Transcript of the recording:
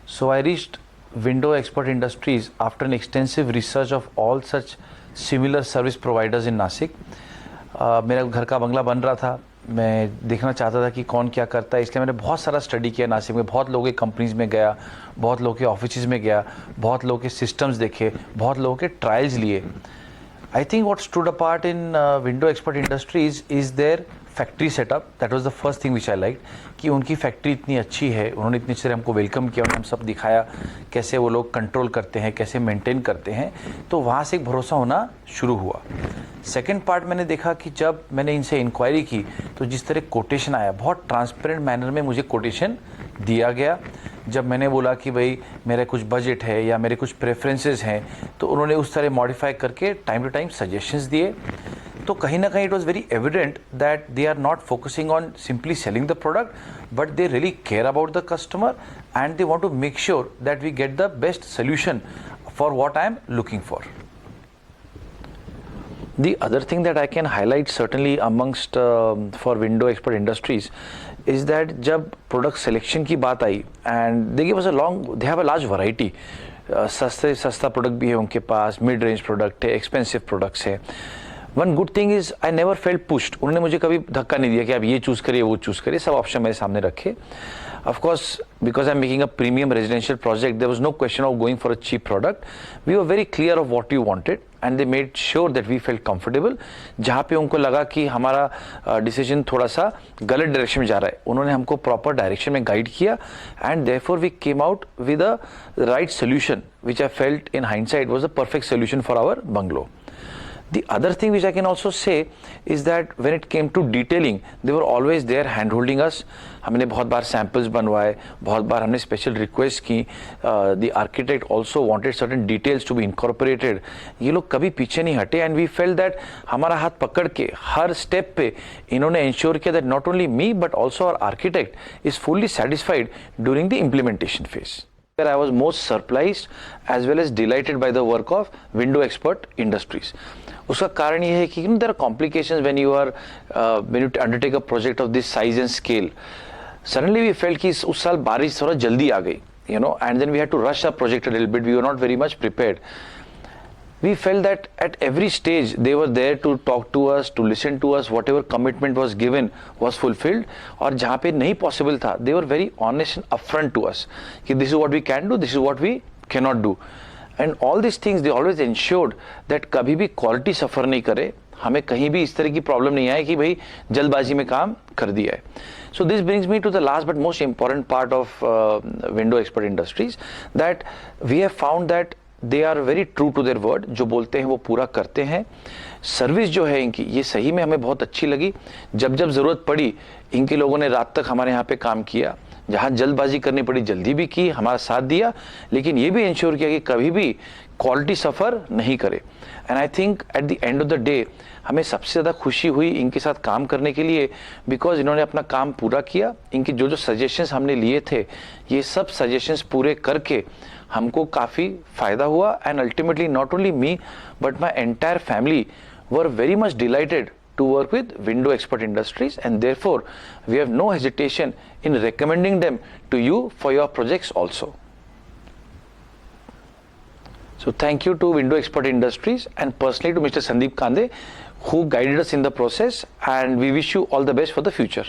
So I reached Window Expert Industries after an extensive research of all such similar service providers in Nasik. मेरा घर का बंगला बन रहा था, मैं देखना चाहता था कि कौन क्या करता है, इसलिए मैंने बहुत सारा स्टडी किया नासिक में। बहुत लोगों के कंपनीज में गया, बहुत लोगों के ऑफिस में गया, बहुत लोगों के सिस्टम्स देखे, बहुत लोगों के ट्रायल्स लिए। I think what stood apart in window expert industries is their factory setup. That was the first thing which I like, कि उनकी फैक्ट्री इतनी अच्छी है, उन्होंने इतनी अच्छे से हमको वेलकम किया, उन्होंने हम सब दिखाया कैसे वो लोग कंट्रोल करते हैं, कैसे मेंटेन करते हैं, तो वहाँ से एक भरोसा होना शुरू हुआ। सेकेंड पार्ट मैंने देखा कि जब मैंने इनसे इंक्वायरी की तो जिस तरह कोटेशन आया, बहुत ट्रांसपेरेंट मैनर में मुझे कोटेशन दिया गया। जब मैंने बोला कि भाई मेरा कुछ बजट है या मेरे कुछ प्रेफरेंसेस हैं, तो उन्होंने उस तरह मॉडिफाई करके टाइम टू टाइम सजेशंस दिए। तो कहीं ना कहीं it was very evident that they are not focusing on simply selling the product, but they really care about the customer and they want to make sure that we get the best solution for what I am looking for. The other thing that I can highlight certainly amongst for Window Expert Industries is that जब product selection की बात आई and they give us they have a large variety, सस्ता product भी है उनके पास, mid range product है, expensive products है। One good thing is I never felt pushed. उन्होंने मुझे कभी धक्का नहीं दिया कि आप ये चूज़ करिए वो चूज़ करिए, सब ऑप्शन मेरे सामने रखे। Of course, because I'm making a premium residential project, there was no question of going for a cheap product. We were very clear of what we wanted and they made sure that we felt comfortable. जहाँ पे उनको लगा कि हमारा decision थोड़ा सा गलत direction में जा रहा है, उन्होंने हमको प्रॉपर डायरेक्शन में गाइड किया and therefore we came out with a right solution which I felt in hindsight was the perfect solution for our bungalow. The other thing which I can also say is that when it came to detailing, they were always there hand holding us. हमने बहुत बार samples बनवाए, बहुत बार हमने special request की, the architect also wanted certain details to be incorporated. ये लोग कभी पीछे नहीं हटे and we felt that हमारा हाथ पकड़ के हर step पे इन्होंने ensure किया that not only me but also our architect is fully satisfied during the implementation phase. Where I was most surprised as well as delighted by the work of Window Expert Industries. उसका कारण ये है कि there are complications when you undertake a project of this size and scale. Suddenly we felt कि उस साल बारिश थोड़ा जल्दी आ गई, and then we had to rush our project a little bit. We were not very much prepared. We felt that at every stage they were there to talk to us, to listen to us, whatever commitment was given was fulfilled. और जहाँ पे नहीं possible था, they were very honest and upfront to us कि this is what we can do, this is what we cannot do. And all these things they always ensured that कभी भी quality suffer नहीं करे, हमें कहीं भी इस तरह की प्रॉब्लम नहीं आए कि भाई जल्दबाजी में काम कर दिया है। So this brings me to the last but most important part of Window Expert Industries, that we have found that they are very true to their word, जो बोलते हैं वो पूरा करते हैं। सर्विस जो है इनकी ये सही में हमें बहुत अच्छी लगी। जब जब ज़रूरत पड़ी इनके लोगों ने रात तक हमारे यहाँ पे काम किया, जहाँ जल्दबाजी करनी पड़ी जल्दी भी की, हमारा साथ दिया, लेकिन ये भी इंश्योर किया कि कभी भी क्वालिटी सफ़र नहीं करे। And I think at the end of the day हमें सबसे ज़्यादा खुशी हुई इनके साथ काम करने के लिए, बिकॉज इन्होंने अपना काम पूरा किया। इनके जो जो सजेशंस हमने लिए थे, ये सब सजेशंस पूरे करके हमको काफ़ी फ़ायदा हुआ। And ultimately not only me but my entire family were very much dilated to work with Window Expert Industries, and therefore we have no hesitation in recommending them to you for your projects also. So thank you to Window Expert Industries and personally to Mr. Sandeep Kande who guided us in the process, and we wish you all the best for the future.